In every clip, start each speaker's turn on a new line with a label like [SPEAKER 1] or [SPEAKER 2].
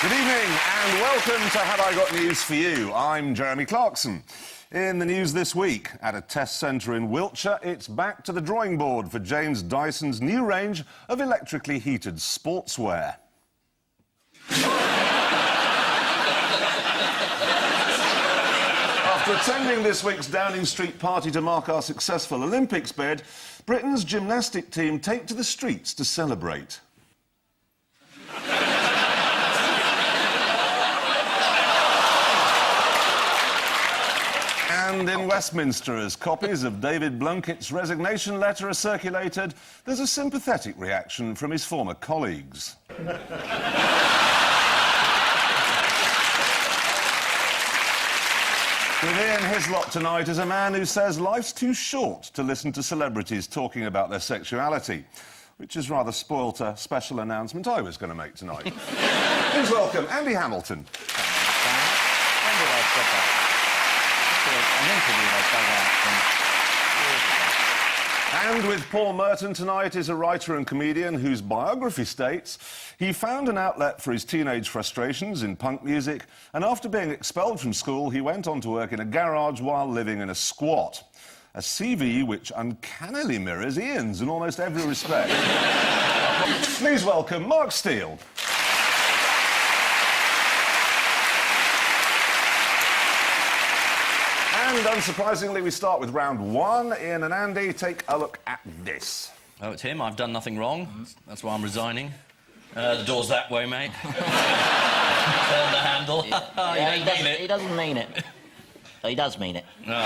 [SPEAKER 1] Good evening and welcome to Have I Got News For You? I'm Jeremy Clarkson. In the news this week, at a test centre in Wiltshire, it's back to the drawing board for James Dyson's new range of electrically heated sportswear. After attending this week's Downing Street party to mark our successful Olympics bid, Britain's gymnastic team take to the streets to celebrate. And in Westminster, as copies of David Blunkett's resignation letter are circulated, there's a sympathetic reaction from his former colleagues. With Ian Hislop tonight is a man who says life's too short to listen to celebrities talking about their sexuality, which has rather spoilt a special announcement I was going to make tonight. Please welcome Andy Hamilton. And with Paul Merton tonight is a writer and comedian whose biography states he found an outlet for his teenage frustrations in punk music, and after being expelled from school he went on to work in a garage while living in a squat. A CV which uncannily mirrors Ian's in almost every respect. Please welcome Mark Steele. And unsurprisingly, we start with round one. Ian and Andy, take a look at this.
[SPEAKER 2] Oh, it's him. I've done nothing wrong. That's why I'm resigning. The door's that way, mate. Turn the handle.
[SPEAKER 3] Yeah,
[SPEAKER 2] You don't mean it.
[SPEAKER 3] He doesn't mean it. He does mean it.
[SPEAKER 2] No.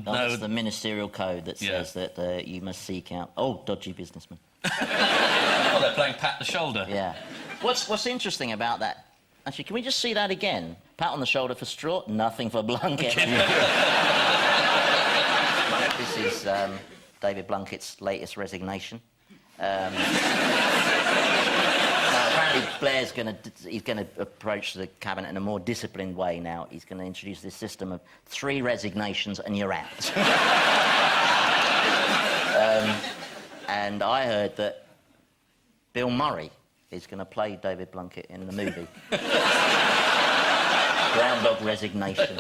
[SPEAKER 3] That's the ministerial code that says that you must seek out... Oh, dodgy businessmen.
[SPEAKER 2] Oh, they're playing pat the shoulder.
[SPEAKER 3] Yeah. What's interesting about that... Actually, can we just see that again? Pat on the shoulder for straw, nothing for Blunkett. This is David Blunkett's latest resignation. Apparently Blair's going to approach the cabinet in a more disciplined way now. He's going to introduce this system of 3 resignations and you're out. And I heard that Bill Murray is going to play David Blunkett in the movie. Groundhog Resignation.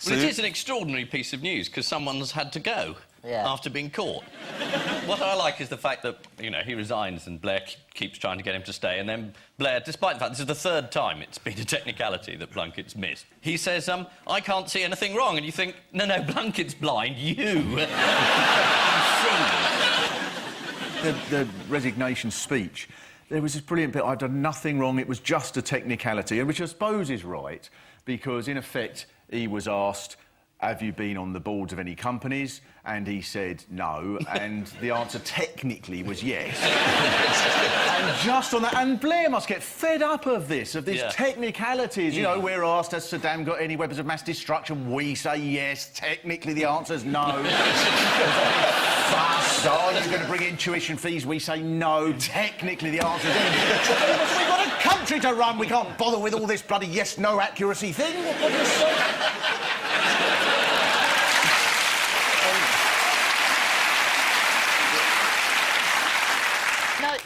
[SPEAKER 2] Well, it is an extraordinary piece of news, because someone's had to go after being caught. What I like is the fact that, you know, he resigns and Blair keeps trying to get him to stay, and then Blair, despite the fact this is the 3rd time it's been a technicality that Blunkett's missed, he says, I can't see anything wrong, and you think, no, Blunkett's blind, you.
[SPEAKER 4] The resignation speech, there was this brilliant bit, I've done nothing wrong, it was just a technicality, which I suppose is right, because, in effect, he was asked, have you been on the boards of any companies? And he said no, and the answer technically was yes. And just on that, and Blair must get fed up of these technicalities. You know, we're asked, has Saddam got any weapons of mass destruction? We say yes, technically the answer's no. Fuss, are you going to bring in tuition fees? We say no, technically the answer's yes. We've got a country to run, we can't bother with all this bloody yes-no accuracy thing. What do you say?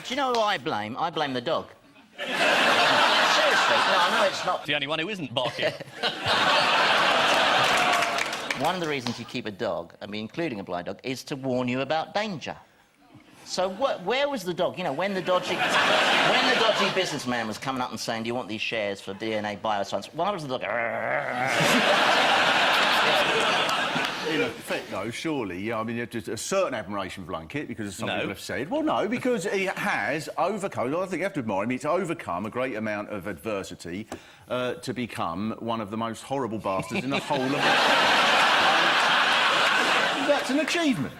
[SPEAKER 3] Do you know who I blame? I blame the dog. Seriously, no, I know it's not...
[SPEAKER 2] The only one who isn't barking.
[SPEAKER 3] One of the reasons you keep a dog, I mean, including a blind dog, is to warn you about danger. So where was the dog? You know, when the dodgy businessman was coming up and saying, do you want these shares for DNA bioscience? Why was the dog...
[SPEAKER 4] In effect, though, surely, yeah, I mean, there's a certain admiration for Blunkett, because as some people have said... Well, no, because he has overcome... I think you have to admire him. He's overcome a great amount of adversity to become one of the most horrible bastards in the whole of... That's an achievement.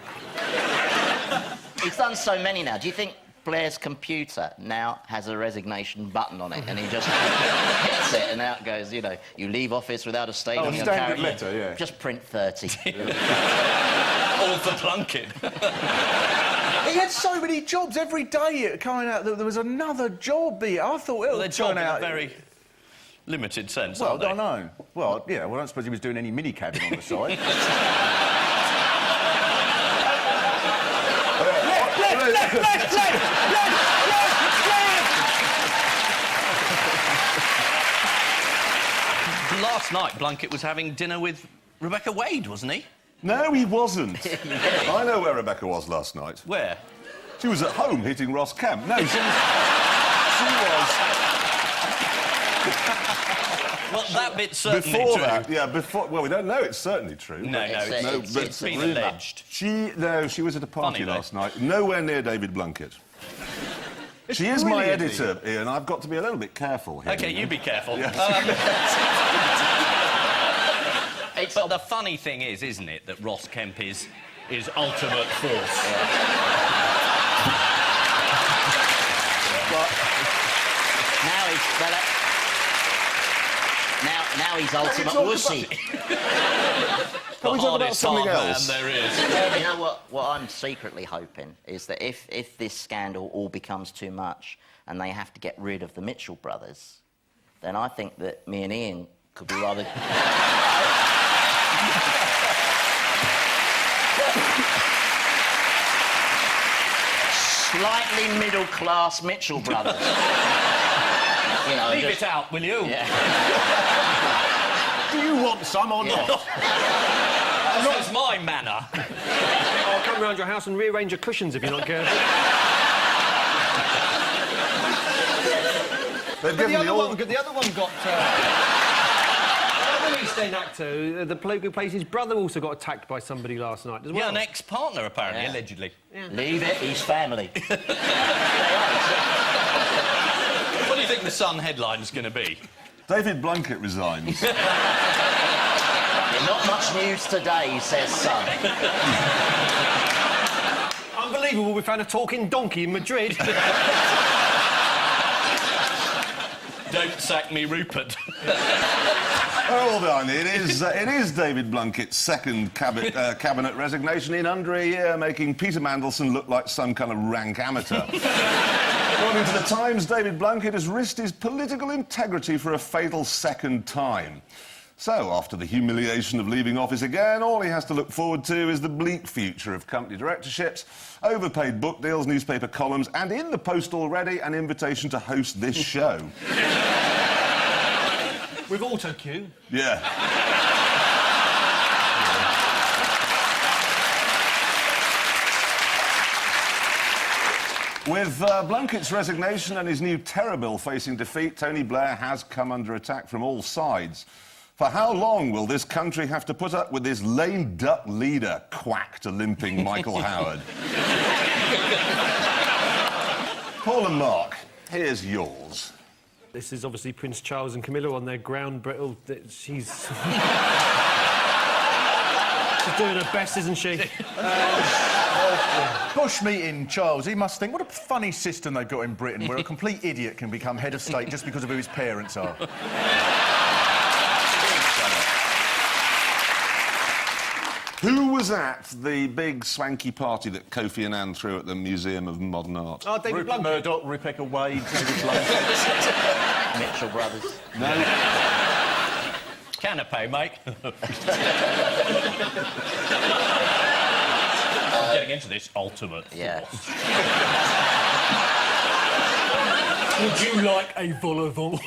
[SPEAKER 3] He's done so many now. Do you think Blair's computer now has a resignation button on it, and he just hits it, and out goes, you know, you leave office without a statement.
[SPEAKER 4] Oh, a standard letter, yeah.
[SPEAKER 3] Just print 30.
[SPEAKER 2] All for Blunkett.
[SPEAKER 4] He had so many jobs every day coming out. There was another job here. I thought it would turn out...
[SPEAKER 2] very limited sense,
[SPEAKER 4] well,
[SPEAKER 2] aren't they?
[SPEAKER 4] I know. Well, yeah, well, I don't suppose he was doing any mini-cabbing on the side.
[SPEAKER 2] Last night, Blunkett was having dinner with Rebecca Wade, wasn't he?
[SPEAKER 1] No, he wasn't. I know where Rebecca was last night.
[SPEAKER 2] Where?
[SPEAKER 1] She was at home hitting Ross Kemp. No, she was...
[SPEAKER 2] Well, that bit's certainly
[SPEAKER 1] Before
[SPEAKER 2] true.
[SPEAKER 1] that, yeah, before... Well, we don't know it's certainly true.
[SPEAKER 2] No, it's been alleged.
[SPEAKER 1] She was at a party
[SPEAKER 2] Funny,
[SPEAKER 1] last night, nowhere near David Blunkett. She is my editor, Ian. I've got to be a little bit careful here.
[SPEAKER 2] OK, you be careful.
[SPEAKER 1] Yes.
[SPEAKER 2] But the funny thing is, isn't it, that Ross Kemp is ultimate force.
[SPEAKER 3] Well, now he's ultimate wussy.
[SPEAKER 1] Can we talk about something else?
[SPEAKER 2] Man there is.
[SPEAKER 3] You know what I'm secretly hoping is that if this scandal all becomes too much and they have to get rid of the Mitchell brothers, then I think that me and Ian could be rather... slightly middle-class Mitchell brothers. You know,
[SPEAKER 2] Leave it out, will you?
[SPEAKER 3] Yeah.
[SPEAKER 4] Do you want some or not?
[SPEAKER 2] That's my manner.
[SPEAKER 5] I'll come round your house and rearrange your cushions if you're not careful.
[SPEAKER 1] They've
[SPEAKER 5] But
[SPEAKER 1] given
[SPEAKER 5] the
[SPEAKER 1] me all...
[SPEAKER 5] other one got... the East End actor, the bloke who plays his brother, also got attacked by somebody last night as well.
[SPEAKER 2] Yeah, an ex-partner, apparently,
[SPEAKER 3] Yeah.
[SPEAKER 2] allegedly.
[SPEAKER 3] Yeah. Leave it, he's family.
[SPEAKER 2] What do you think the Sun headline's going to be?
[SPEAKER 1] David Blunkett resigns.
[SPEAKER 3] Not much news today, says Son.
[SPEAKER 5] Unbelievable, we found a talking donkey in Madrid.
[SPEAKER 2] Don't sack me, Rupert.
[SPEAKER 1] Oh, well, it is David Blunkett's second cabinet resignation in under a year, making Peter Mandelson look like some kind of rank amateur. According to The Times, David Blunkett has risked his political integrity for a fatal second time. So, after the humiliation of leaving office again, all he has to look forward to is the bleak future of company directorships, overpaid book deals, newspaper columns, and in the post already, an invitation to host this show.
[SPEAKER 5] With auto-cue.
[SPEAKER 1] Yeah. With Blunkett's resignation and his new terror bill facing defeat, Tony Blair has come under attack from all sides. For how long will this country have to put up with this lame duck leader, quacked a limping Michael Howard? Paul and Mark, here's yours.
[SPEAKER 5] This is obviously Prince Charles and Camilla on their ground brittle. She's... she's doing her best, isn't she?
[SPEAKER 4] Bush meeting Charles, he must think, what a funny system they've got in Britain where a complete idiot can become head of state just because of who his parents are.
[SPEAKER 1] Who was at the big swanky party that Kofi Annan threw at the Museum of Modern Art?
[SPEAKER 5] Oh, David
[SPEAKER 4] Rupert
[SPEAKER 5] Blunkett.
[SPEAKER 4] Murdoch, Rebecca Wade, David Blunkett.
[SPEAKER 3] Mitchell brothers.
[SPEAKER 1] No.
[SPEAKER 2] Canapé, mate. Getting into this ultimate
[SPEAKER 3] Yeah.
[SPEAKER 2] force.
[SPEAKER 5] Would you like a vol au vent?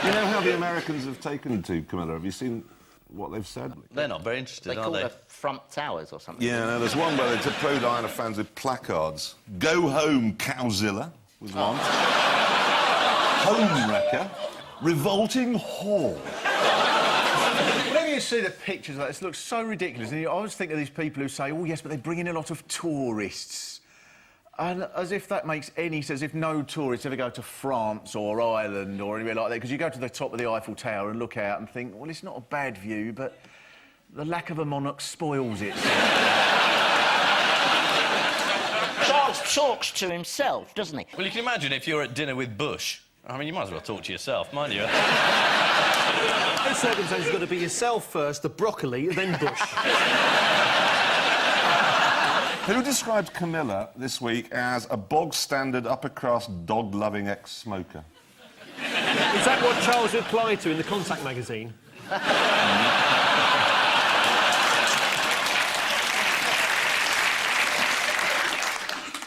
[SPEAKER 1] You know how the Americans have taken to Camilla? Have you seen what they've said?
[SPEAKER 2] They're not very interested,
[SPEAKER 3] They
[SPEAKER 2] are
[SPEAKER 3] call
[SPEAKER 2] they?
[SPEAKER 3] her front towers or something.
[SPEAKER 1] Yeah, no, there's one where they took pro-Diana fans with placards. Go home, Cowzilla, was one. Home wrecker. Revolting whore.
[SPEAKER 4] Whenever you see the pictures like this, it looks so ridiculous. And I always think of these people who say, oh, yes, but they bring in a lot of tourists. And as if that makes any sense, as if no tourists ever go to France or Ireland or anywhere like that, because you go to the top of the Eiffel Tower and look out and think, well, it's not a bad view, but the lack of a monarch spoils it.
[SPEAKER 3] Charles talks to himself, doesn't he?
[SPEAKER 2] Well, you can imagine if you're at dinner with Bush. I mean, you might as well talk to yourself, mind you.
[SPEAKER 5] In circumstances, you've got to be yourself first, the broccoli, then Bush.
[SPEAKER 1] Who described Camilla this week as a bog-standard, upper-class, dog-loving ex-smoker?
[SPEAKER 5] Is that what Charles replied to in the Contact magazine?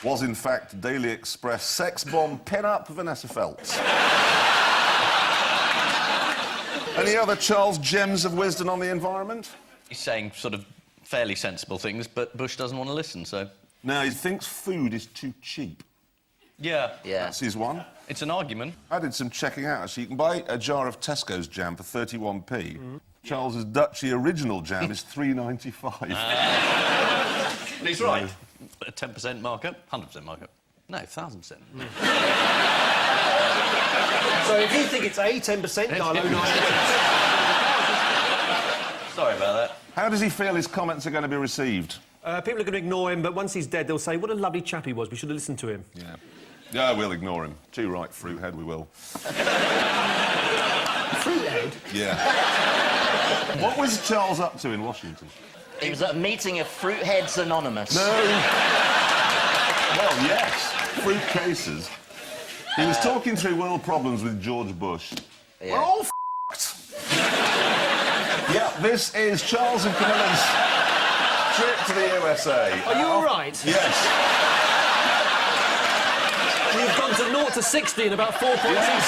[SPEAKER 1] was in fact Daily Express sex bomb pin-up Vanessa Feltz. Any other Charles gems of wisdom on the environment?
[SPEAKER 2] He's saying sort of fairly sensible things, but Bush doesn't want to listen, so...
[SPEAKER 1] No, he thinks food is too cheap.
[SPEAKER 2] Yeah.
[SPEAKER 1] That's his one.
[SPEAKER 2] It's an argument.
[SPEAKER 1] I did some checking out, actually. You can buy a jar of Tesco's jam for 31p. Charles's Dutchy original jam is £3.95.
[SPEAKER 2] He's right. A 10% markup, 100% markup. No, 1,000%.
[SPEAKER 5] So if you think it's A, 10%, dial 09.
[SPEAKER 2] Sorry about that.
[SPEAKER 1] How does he feel his comments are going to be received?
[SPEAKER 5] People are going to ignore him, but once he's dead, they'll say, what a lovely chap he was. We should have listened to him.
[SPEAKER 1] Yeah. Yeah, we'll ignore him. Too right, Fruithead, we will.
[SPEAKER 5] Fruithead?
[SPEAKER 1] Yeah. What was Charles up to in Washington?
[SPEAKER 3] He was at a meeting of Fruitheads Anonymous.
[SPEAKER 1] No. Well, yes. Fruit cases. He was talking through world problems with George Bush.
[SPEAKER 3] Yeah.
[SPEAKER 1] We're all f***ed. Yeah, this is Charles and Camilla's trip to the USA.
[SPEAKER 5] Are you all right?
[SPEAKER 1] Yes.
[SPEAKER 5] You've gone to 0 to 60 in about 4.2 seconds.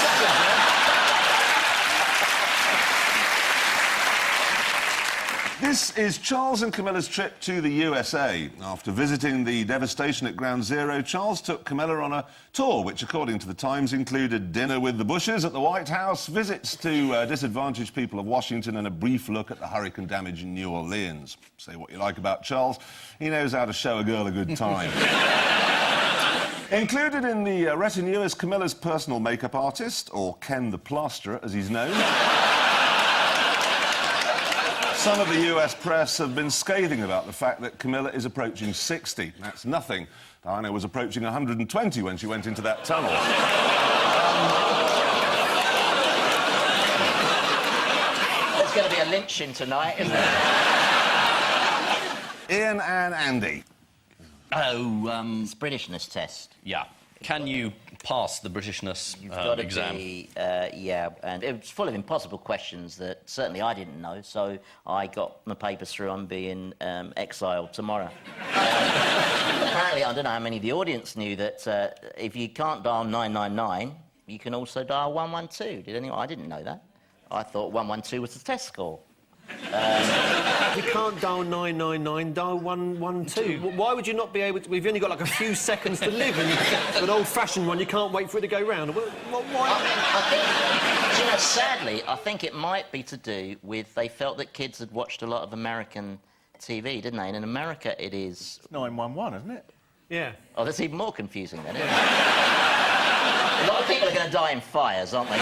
[SPEAKER 1] This is Charles and Camilla's trip to the USA. After visiting the devastation at Ground Zero, Charles took Camilla on a tour, which, according to the Times, included dinner with the Bushes at the White House, visits to disadvantaged people of Washington, and a brief look at the hurricane damage in New Orleans. Say what you like about Charles, he knows how to show a girl a good time. Included in the retinue is Camilla's personal makeup artist, or Ken the Plasterer, as he's known. Some of the US press have been scathing about the fact that Camilla is approaching 60. That's nothing. Diana was approaching 120 when she went into that tunnel.
[SPEAKER 3] There's going to be a lynching tonight, isn't there?
[SPEAKER 1] Ian and Andy.
[SPEAKER 3] It's Britishness test.
[SPEAKER 2] Yeah. Can you pass the Britishness
[SPEAKER 3] You've got to
[SPEAKER 2] exam?
[SPEAKER 3] be, yeah, and it was full of impossible questions that certainly I didn't know, so I got my papers through. I'm being exiled tomorrow. Apparently, I don't know how many of the audience knew that if you can't dial 999, you can also dial 112. Did anyone? I didn't know that. I thought 112 was the test score.
[SPEAKER 5] You can't dial 999, dial 112. Why would you not be able to... We've only got, like, a few seconds to live, and an old-fashioned one, you can't wait for it to go round. Why?
[SPEAKER 3] I think, you know, sadly, I think it might be to do with they felt that kids had watched a lot of American TV, didn't they? And in America, it is...
[SPEAKER 4] It's 911, isn't it?
[SPEAKER 5] Yeah.
[SPEAKER 3] Oh, that's even more confusing, then, isn't it? A lot of people are going to die in fires, aren't they?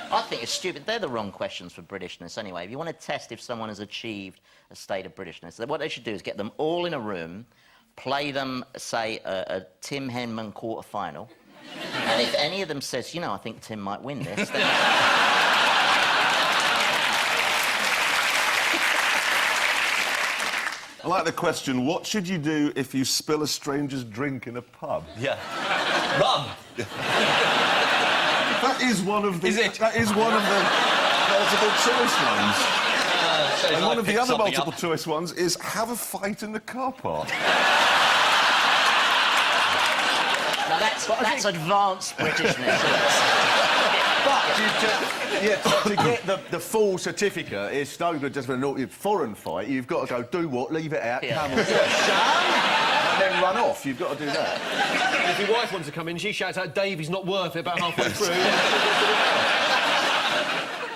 [SPEAKER 3] I think it's stupid. They're the wrong questions for Britishness, anyway. If you want to test if someone has achieved a state of Britishness, what they should do is get them all in a room, play them, say, a Tim Henman quarter-final, and if any of them says, you know, I think Tim might win this, then...
[SPEAKER 1] I like the question, what should you do if you spill a stranger's drink in a pub?
[SPEAKER 2] Yeah. Run!
[SPEAKER 1] That is one of the...
[SPEAKER 2] Is it?
[SPEAKER 1] That is one of the multiple choice ones. And one of the other multiple choice ones is have a fight in the car park.
[SPEAKER 3] Now, that's advanced Britishness.
[SPEAKER 4] But to get the full certificate, it's no good just for a foreign fight. You've got to go do what, leave it out, come on, and then run off. You've got to do that.
[SPEAKER 5] If your wife wants to come in, she shouts out, Dave, he's not worth it, about halfway through.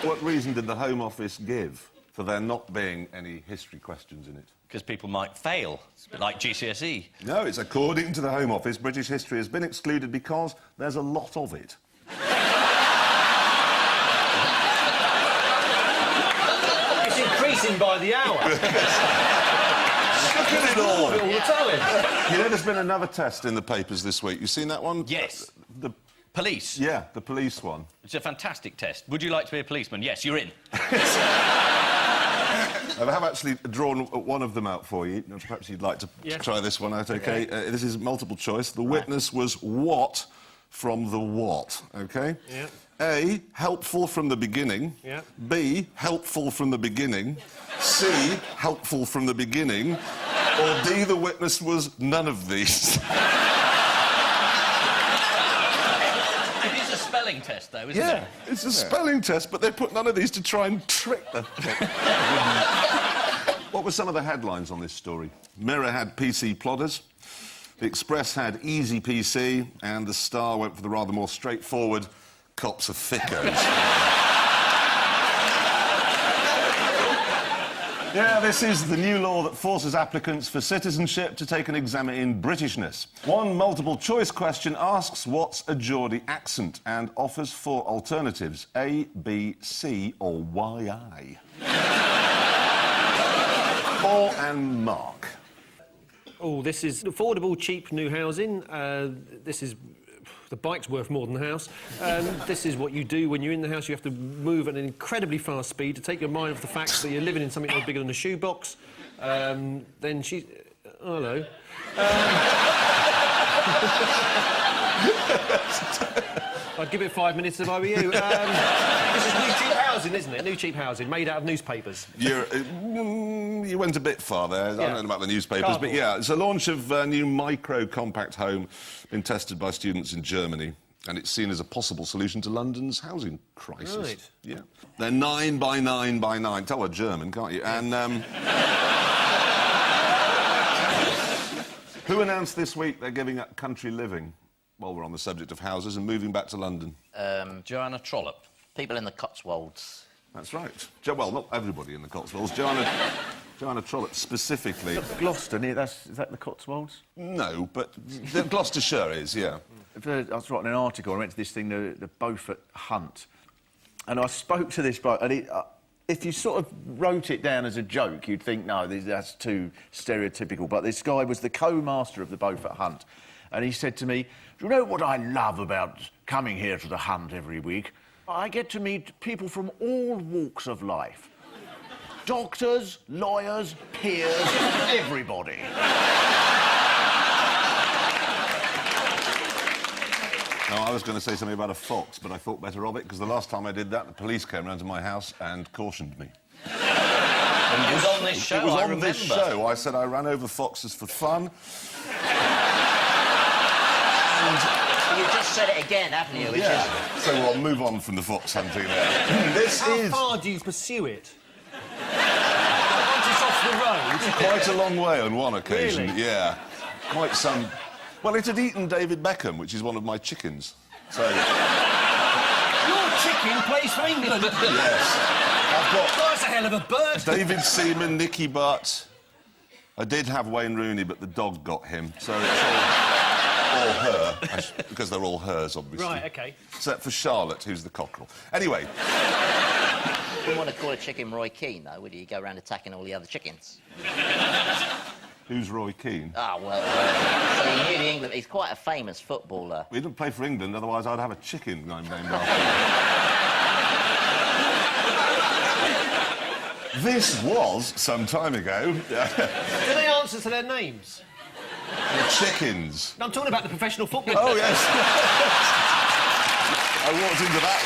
[SPEAKER 1] What reason did the Home Office give for there not being any history questions in it?
[SPEAKER 2] Because people might fail. It's a bit like GCSE.
[SPEAKER 1] No, it's according to the Home Office, British history has been excluded because there's a lot of it.
[SPEAKER 5] It's increasing by the hour.
[SPEAKER 1] Look at it all.
[SPEAKER 5] All the time.
[SPEAKER 1] You know, there's been another test in the papers this week. You seen that one?
[SPEAKER 2] Yes.
[SPEAKER 1] The
[SPEAKER 2] Police.
[SPEAKER 1] Yeah, the police one.
[SPEAKER 2] It's a fantastic test. Would you like to be a policeman? Yes, you're in.
[SPEAKER 1] I have actually drawn one of them out for you. Perhaps you'd like to try this one out, OK? This is multiple choice. The witness was what from the what, OK?
[SPEAKER 5] Yeah.
[SPEAKER 1] A, helpful from the beginning.
[SPEAKER 5] Yeah.
[SPEAKER 1] B, helpful from the beginning. C, helpful from the beginning. Or D, the witness was none of these.
[SPEAKER 2] It is a spelling test, though, isn't
[SPEAKER 1] Yeah,
[SPEAKER 2] it?
[SPEAKER 1] it's a spelling test, but they put none of these to try and trick the... What were some of the headlines on this story? Mirror had PC plodders, The Express had easy PC, and The Star went for the rather more straightforward cops are thickos. Yeah, this is the new law that forces applicants for citizenship to take an exam in Britishness. One multiple-choice question asks what's a Geordie accent and offers 4 alternatives, A, B, C or YI. Paul and Mark.
[SPEAKER 5] Oh, this is affordable, cheap new housing. This is... The bike's worth more than the house. This is what you do when you're in the house. You have to move at an incredibly fast speed to take your mind off the fact that you're living in something no bigger than a shoebox. Then she's... hello. I'd give it 5 minutes if I were you. This is new cheap housing, isn't it? New cheap housing, made out of newspapers.
[SPEAKER 1] You went a bit far there. I don't know about the newspapers,
[SPEAKER 5] Cardboard.
[SPEAKER 1] but yeah, it's a launch of a new micro-compact home been tested by students in Germany, and it's seen as a possible solution to London's housing crisis.
[SPEAKER 5] Right.
[SPEAKER 1] Yeah. They're 9 by 9 by 9. Tell a German, can't you? And, who announced this week they're giving up country living? While we're on the subject of houses and moving back to London.
[SPEAKER 2] Joanna Trollope.
[SPEAKER 3] People in the Cotswolds.
[SPEAKER 1] That's right. Well, not everybody in the Cotswolds. Joanna Trollope specifically.
[SPEAKER 4] Gloucester, is that the Cotswolds?
[SPEAKER 1] No, but Gloucestershire is, yeah.
[SPEAKER 4] I was writing an article, I went to this thing, the Beaufort Hunt, and I spoke to this bloke, and if you sort of wrote it down as a joke, you'd think, no, that's too stereotypical, but this guy was the co-master of the Beaufort Hunt, and he said to me, do you know what I love about coming here to the hunt every week? I get to meet people from all walks of life. Doctors, lawyers, peers, everybody.
[SPEAKER 1] Now, I was going to say something about a fox, but I thought better of it, because the last time I did that, the police came round to my house and cautioned me.
[SPEAKER 2] It was on this show,
[SPEAKER 1] It was
[SPEAKER 2] I
[SPEAKER 1] on
[SPEAKER 2] remember.
[SPEAKER 1] this show. I said I ran over foxes for fun.
[SPEAKER 3] You just said it again, haven't you? Which
[SPEAKER 1] Yeah.
[SPEAKER 3] is...
[SPEAKER 1] So we'll move on from the fox hunting there.
[SPEAKER 5] How far do you pursue it? Once it's off the road...
[SPEAKER 1] Quite a long way on one occasion,
[SPEAKER 5] Really?
[SPEAKER 1] yeah. Quite some... Well, it had eaten David Beckham, which is one of my chickens. So...
[SPEAKER 5] Your chicken plays for England!
[SPEAKER 1] Yes. I've got
[SPEAKER 5] That's a hell of a bird!
[SPEAKER 1] David Seaman, Nicky Butt. I did have Wayne Rooney, but the dog got him, so it's all her, because they're all hers, obviously.
[SPEAKER 5] Right, OK.
[SPEAKER 1] Except for Charlotte, who's the cockerel. Anyway.
[SPEAKER 3] You wouldn't want to call a chicken Roy Keane, though, would you? Go around attacking all the other chickens.
[SPEAKER 1] Who's Roy Keane?
[SPEAKER 3] Ah, well, so you knew the England... He's quite a famous footballer.
[SPEAKER 1] He didn't play for England, otherwise I'd have a chicken named after him. This was some time ago.
[SPEAKER 5] Do they answer to their names?
[SPEAKER 1] The chickens.
[SPEAKER 5] No, I'm talking about the professional football.
[SPEAKER 1] Oh, yes. I walked into that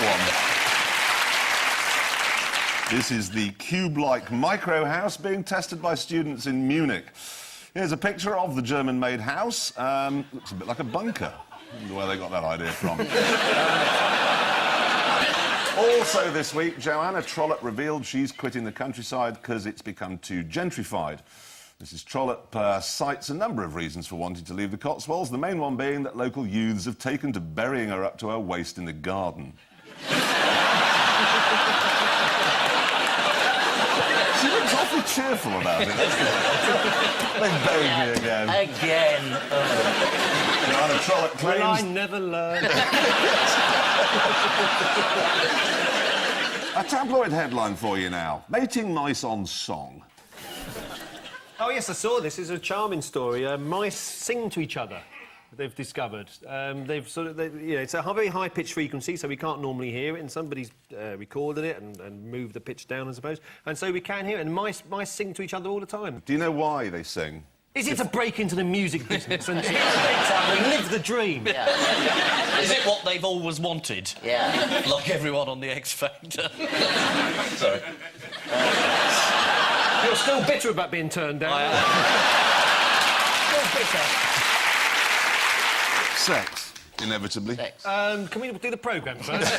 [SPEAKER 1] one. This is the cube-like micro house being tested by students in Munich. Here's a picture of the German-made house. Looks a bit like a bunker. I wonder where they got that idea from. Also this week, Joanna Trollope revealed she's quitting the countryside because it's become too gentrified. Mrs Trollope cites a number of reasons for wanting to leave the Cotswolds, the main one being that local youths have taken to burying her up to her waist in the garden. She looks awfully cheerful about it. They buried me again.
[SPEAKER 3] Again.
[SPEAKER 1] Joanna Trollope claims...
[SPEAKER 5] Will I never learn?
[SPEAKER 1] A tabloid headline for you now. Mating mice on song.
[SPEAKER 5] Oh, yes, I saw this. It's a charming story. Mice sing to each other, they've discovered. They've sort of... it's a very high-pitched frequency, so we can't normally hear it, and somebody's recorded it and moved the pitch down, I suppose. And so we can hear it, and mice sing to each other all the time.
[SPEAKER 1] Do you know why they sing?
[SPEAKER 5] Is it to break into the music business and live the dream?
[SPEAKER 3] Yeah.
[SPEAKER 2] Is it what they've always wanted?
[SPEAKER 3] Yeah.
[SPEAKER 2] Like everyone on the X Factor. Sorry.
[SPEAKER 5] You're still bitter about being turned down.
[SPEAKER 2] I am.
[SPEAKER 1] Sex, inevitably.
[SPEAKER 3] Sex.
[SPEAKER 5] Can we do the programme first?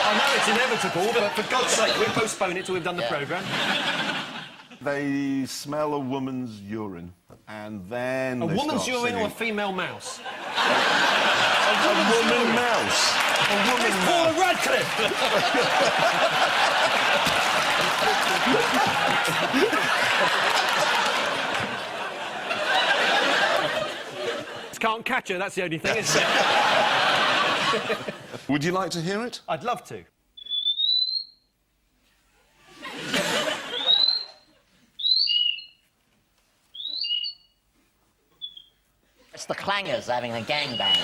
[SPEAKER 5] I know it's inevitable, but for God's sake, we'll postpone it till we've done the programme.
[SPEAKER 1] They smell a woman's urine, and then
[SPEAKER 5] A
[SPEAKER 1] they
[SPEAKER 5] woman's
[SPEAKER 1] start
[SPEAKER 5] urine or a
[SPEAKER 1] singing.
[SPEAKER 5] female mouse?
[SPEAKER 1] A woman mouse. A woman
[SPEAKER 5] It's
[SPEAKER 1] mouse.
[SPEAKER 5] Paula Radcliffe! Can't catch her, that's the only thing, isn't it?
[SPEAKER 1] Would you like to hear it?
[SPEAKER 5] I'd love to.
[SPEAKER 3] It's the clangers having a gangbang.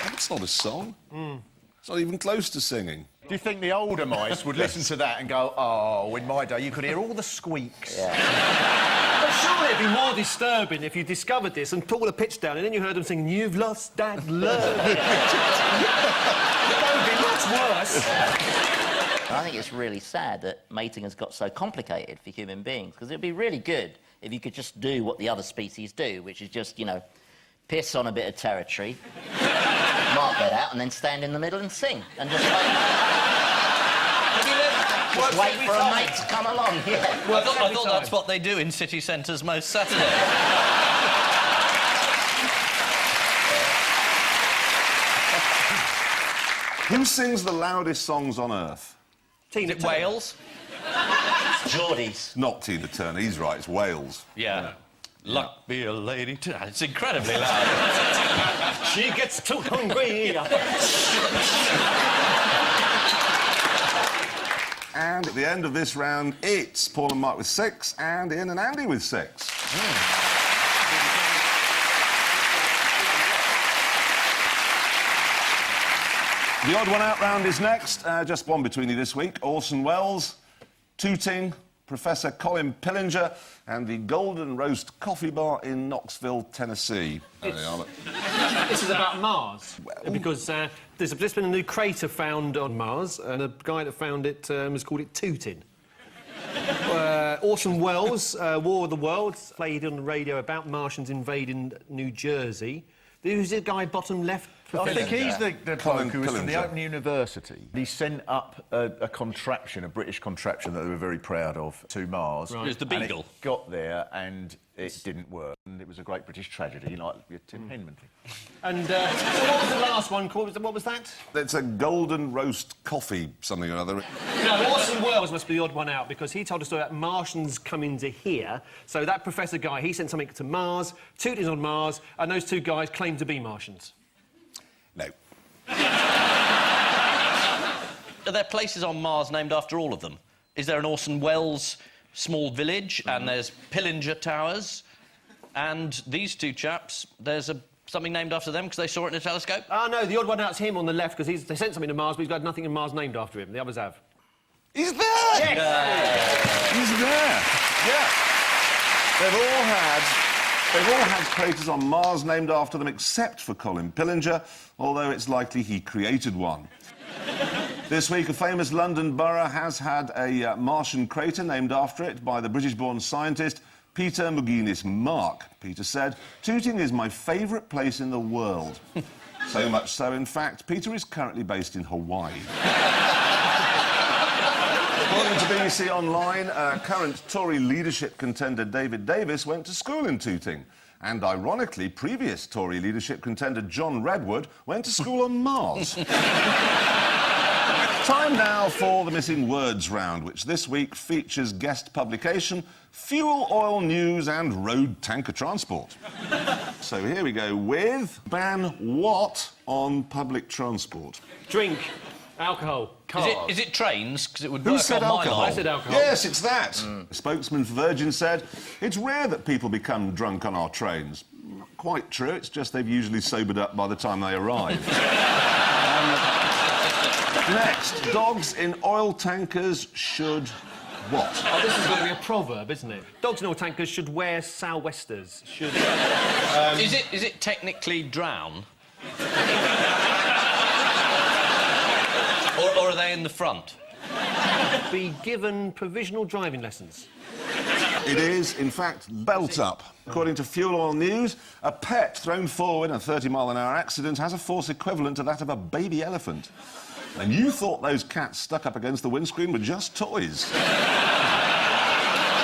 [SPEAKER 1] That's not a song. It's not even close to singing.
[SPEAKER 4] Do you think the older mice would listen to that and go, oh, in my day you could hear all the squeaks?
[SPEAKER 3] Yeah.
[SPEAKER 5] But surely it'd be more disturbing if you discovered this and pulled a pitch down and then you heard them singing, "You've lost that love." That would be much worse.
[SPEAKER 3] I think it's really sad that mating has got so complicated for human beings, because it'd be really good if you could just do what the other species do, which is just, you know, piss on a bit of territory, mark that out, and then stand in the middle and sing. And just wait for a mate to come along. Yeah.
[SPEAKER 2] Well, I thought that's what they do in city centres most Saturdays.
[SPEAKER 1] Who sings the loudest songs on earth?
[SPEAKER 2] Is it Wales?
[SPEAKER 3] Geordies.
[SPEAKER 1] Not Tina Turner, he's right, it's Wales.
[SPEAKER 2] Yeah. Luck be a lady tonight. It's incredibly loud.
[SPEAKER 5] She gets too hungry.
[SPEAKER 1] And at the end of this round, it's Paul and Mark with 6, and Ian and Andy with 6. The odd one out round is next. Just one between you this week. Orson Welles, Tooting, Professor Colin Pillinger, and the Golden Roast Coffee Bar in Knoxville, Tennessee. There they are, look.
[SPEAKER 5] This is about Mars, because there's just been a new crater found on Mars, and the guy that found it has called it Tooting. Orson Welles, War of the Worlds, played on the radio about Martians invading New Jersey. Who's the guy bottom left?
[SPEAKER 4] I think he's the
[SPEAKER 1] Colin
[SPEAKER 4] bloke who was from the
[SPEAKER 1] Pillinger.
[SPEAKER 4] Open University. He sent up a contraption, a British contraption that they were very proud of, to Mars.
[SPEAKER 2] It was the
[SPEAKER 4] And
[SPEAKER 2] Beagle.
[SPEAKER 4] it got there and it didn't work. And it was a great British tragedy, like your Tim Henman thing.
[SPEAKER 5] And so what was the last one called? What was that?
[SPEAKER 1] It's a Golden Roast Coffee something or other.
[SPEAKER 5] No, Orson Welles must be the odd one out, because he told a story about Martians coming to here. So that professor guy, he sent something to Mars, Tooting's on Mars, and those two guys claim to be Martians.
[SPEAKER 1] No.
[SPEAKER 2] Are there places on Mars named after all of them? Is there an Orson Welles small village, and there's Pillinger Towers, and these two chaps, there's something named after them because they saw it in a telescope?
[SPEAKER 5] Oh, no, the odd one out's him on the left, because they sent something to Mars, but he's got nothing in Mars named after him. The others have.
[SPEAKER 1] He's there!
[SPEAKER 5] Yes!
[SPEAKER 1] He's there! Yeah. They've all had craters on Mars named after them, except for Colin Pillinger, although it's likely he created one. This week, a famous London borough has had a Martian crater named after it by the British-born scientist Peter McGuinness Mark. Peter said, "Tooting is my favourite place in the world." So much so, in fact, Peter is currently based in Hawaii. According to BBC Online, current Tory leadership contender David Davis went to school in Tooting. And ironically, previous Tory leadership contender John Redwood went to school on Mars. Time now for the Missing Words round, which this week features guest publication, fuel, oil news and road tanker transport. So here we go with ban what on public transport?
[SPEAKER 5] Drink. Alcohol. Cars.
[SPEAKER 2] Is it trains? Because it would
[SPEAKER 1] Who
[SPEAKER 2] work
[SPEAKER 1] said
[SPEAKER 2] on my
[SPEAKER 1] alcohol?
[SPEAKER 2] line.
[SPEAKER 5] I said alcohol.
[SPEAKER 1] Yes, it's that. A spokesman for Virgin said, "It's rare that people become drunk on our trains." Not quite true, it's just they've usually sobered up by the time they arrive. Next, dogs in oil tankers should what?
[SPEAKER 5] Oh, this is going to be a proverb, isn't it? Dogs in oil tankers should wear sou'westers. Should...
[SPEAKER 2] Is it technically drown? Or are they in the front?
[SPEAKER 5] be given provisional driving lessons?
[SPEAKER 1] It is, in fact, belt up. According to Fuel Oil News, a pet thrown forward in a 30-mile-an-hour accident has a force equivalent to that of a baby elephant. And you thought those cats stuck up against the windscreen were just toys.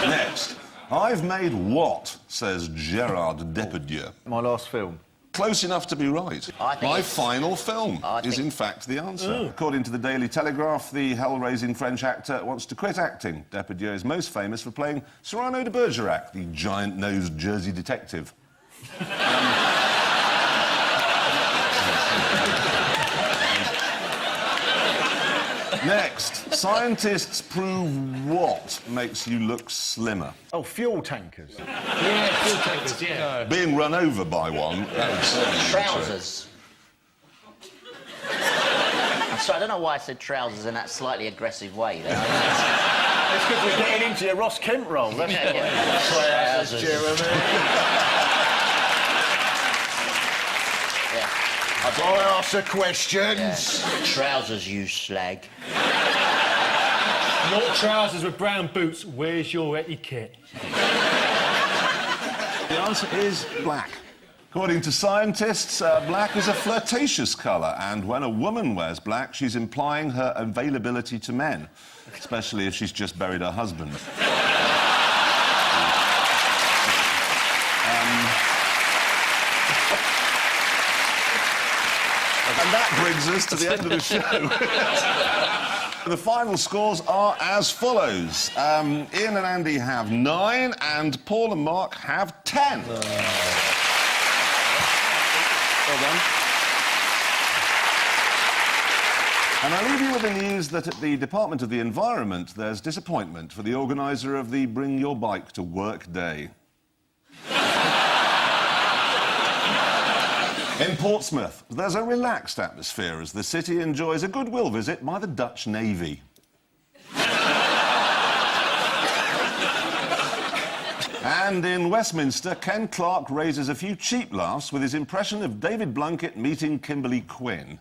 [SPEAKER 1] Next. I've made what, says Gerard Depardieu.
[SPEAKER 4] My last film.
[SPEAKER 1] Close enough to be right. My final film is, in fact, the answer. According to the Daily Telegraph, the hell-raising French actor wants to quit acting. Depardieu is most famous for playing Cyrano de Bergerac, the giant-nosed Jersey detective. Next, scientists prove what makes you look slimmer.
[SPEAKER 4] Oh, fuel tankers.
[SPEAKER 5] Yeah, fuel tankers, yeah.
[SPEAKER 1] Being run over by one, that would certainly be
[SPEAKER 3] Trousers. I'm sorry, I don't know why I said trousers in that slightly aggressive way. There.
[SPEAKER 4] It's because we're getting into your Ross Kemp role, that's
[SPEAKER 3] Trousers.
[SPEAKER 4] Jeremy.
[SPEAKER 3] Yeah.
[SPEAKER 4] I ask the questions.
[SPEAKER 3] Yeah. Trousers, you slag.
[SPEAKER 5] Not trousers with brown boots. Where's your etiquette?
[SPEAKER 1] The answer is black. According to scientists, black is a flirtatious colour, and when a woman wears black, she's implying her availability to men, especially if she's just buried her husband. And that brings us to the end of the show. The final scores are as follows. Ian and Andy have 9, and Paul and Mark have 10. Well done. And I leave you with the news that at the Department of the Environment, there's disappointment for the organiser of the Bring Your Bike to Work Day. In Portsmouth, there's a relaxed atmosphere as the city enjoys a goodwill visit by the Dutch Navy. And in Westminster, Ken Clark raises a few cheap laughs with his impression of David Blunkett meeting Kimberly Quinn.